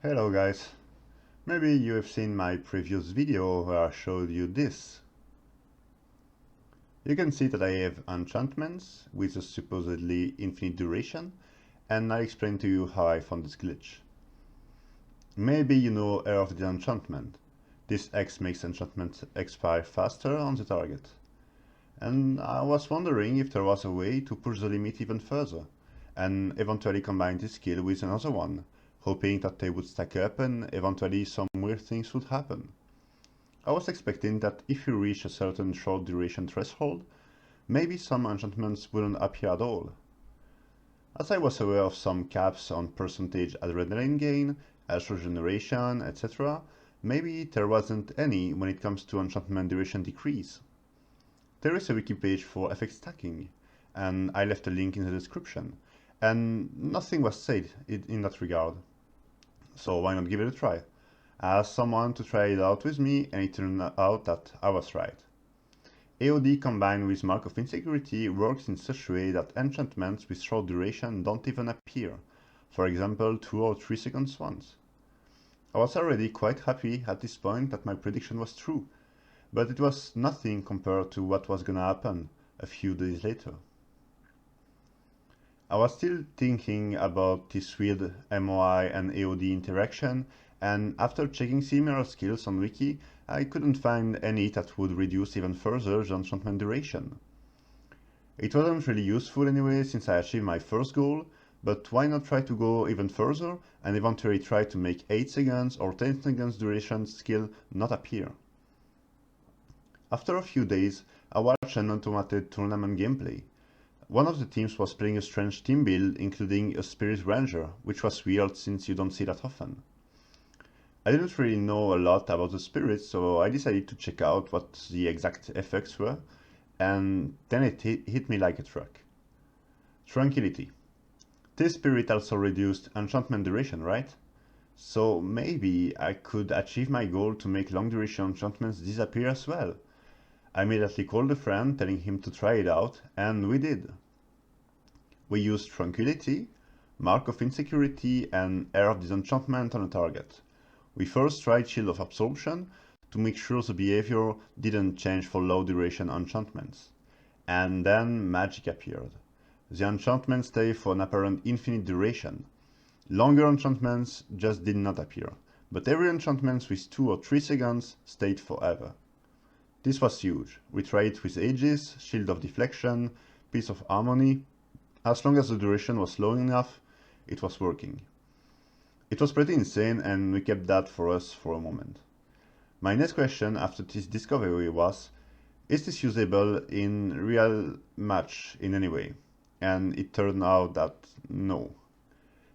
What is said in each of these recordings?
Hello guys, maybe you have seen my previous video where I showed you this. You can see that I have enchantments with a supposedly infinite duration, and I'll explain to you how I found this glitch. Maybe you know Error of the Enchantment. This X makes enchantments expire faster on the target. And I was wondering if there was a way to push the limit even further, and eventually combine this skill with another one, hoping that they would stack up and eventually some weird things would happen. I was expecting that if you reach a certain short duration threshold, maybe some enchantments wouldn't appear at all. As I was aware of some caps on percentage adrenaline gain, health regeneration, etc., maybe there wasn't any when it comes to enchantment duration decrease. There is a wiki page for effect stacking, and I left a link in the description, and nothing was said in that regard. So why not give it a try? I asked someone to try it out with me, and it turned out that I was right. AOD combined with Mark of Insecurity works in such a way that enchantments with short duration don't even appear, for example 2 or 3 seconds ones. I was already quite happy at this point that my prediction was true, but it was nothing compared to what was gonna happen a few days later. I was still thinking about this weird MOI and AOD interaction, and after checking similar skills on wiki, I couldn't find any that would reduce even further the enchantment duration. It wasn't really useful anyway since I achieved my first goal, but why not try to go even further and eventually try to make 8 seconds or 10 seconds duration skill not appear. After a few days, I watched an automated tournament gameplay. One of the teams was playing a strange team build including a Spirit Ranger, which was weird since you don't see that often. I didn't really know a lot about the spirits, so I decided to check out what the exact effects were, and then it hit me like a truck. Tranquility. This spirit also reduced enchantment duration, right? So maybe I could achieve my goal to make long duration enchantments disappear as well. I immediately called a friend telling him to try it out, and we did. We used Tranquility, Mark of Insecurity, and Air of Disenchantment on a target. We first tried Shield of Absorption to make sure the behavior didn't change for low duration enchantments. And then magic appeared. The enchantments stay for an apparent infinite duration. Longer enchantments just did not appear, but every enchantment with 2 or 3 seconds stayed forever. This was huge. We tried it with Aegis, Shield of Deflection, Piece of Harmony. As long as the duration was long enough, it was working. It was pretty insane, and we kept that for us for a moment. My next question after this discovery was, is this usable in real match in any way? And it turned out that no.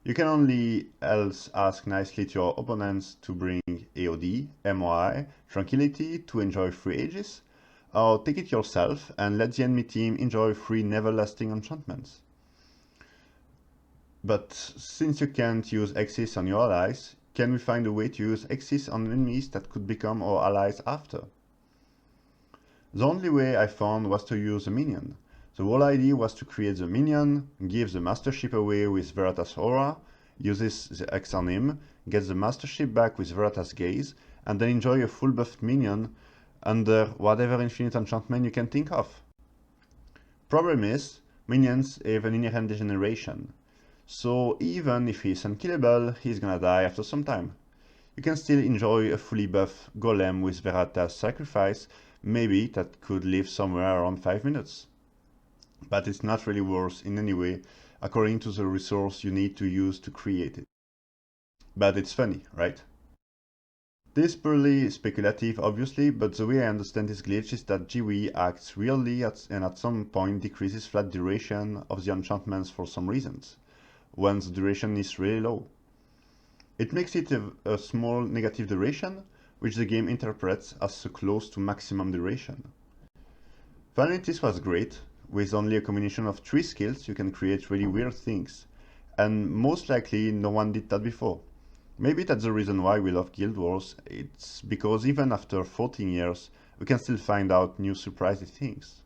You can only else ask nicely to your opponents to bring AOD, MOI, Tranquility to enjoy free Aegis, or take it yourself and let the enemy team enjoy free never-lasting enchantments. But since you can't use Xyz on your allies, can we find a way to use Xyz on enemies that could become our allies after? The only way I found was to use a minion. The whole idea was to create the minion, give the mastership away with Veritas Aura, uses the X on him, gets the mastership back with Veritas Gaze, and then enjoy a full buffed minion under whatever infinite enchantment you can think of. Problem is, minions have an inherent degeneration. So even if he's unkillable, he's gonna die after some time. You can still enjoy a fully buffed golem with Veritas Sacrifice, maybe that could live somewhere around 5 minutes. But it's not really worth in any way, according to the resource you need to use to create it. But it's funny, right? This is purely speculative, obviously, but the way I understand this glitch is that GW acts weirdly and at some point decreases flat duration of the enchantments for some reasons, when the duration is really low. It makes it a small negative duration, which the game interprets as so close to maximum duration. Finally, this was great. With only a combination of 3 skills, you can create really weird things, and most likely no one did that before. Maybe that's the reason why we love Guild Wars. It's because even after 14 years, we can still find out new surprising things.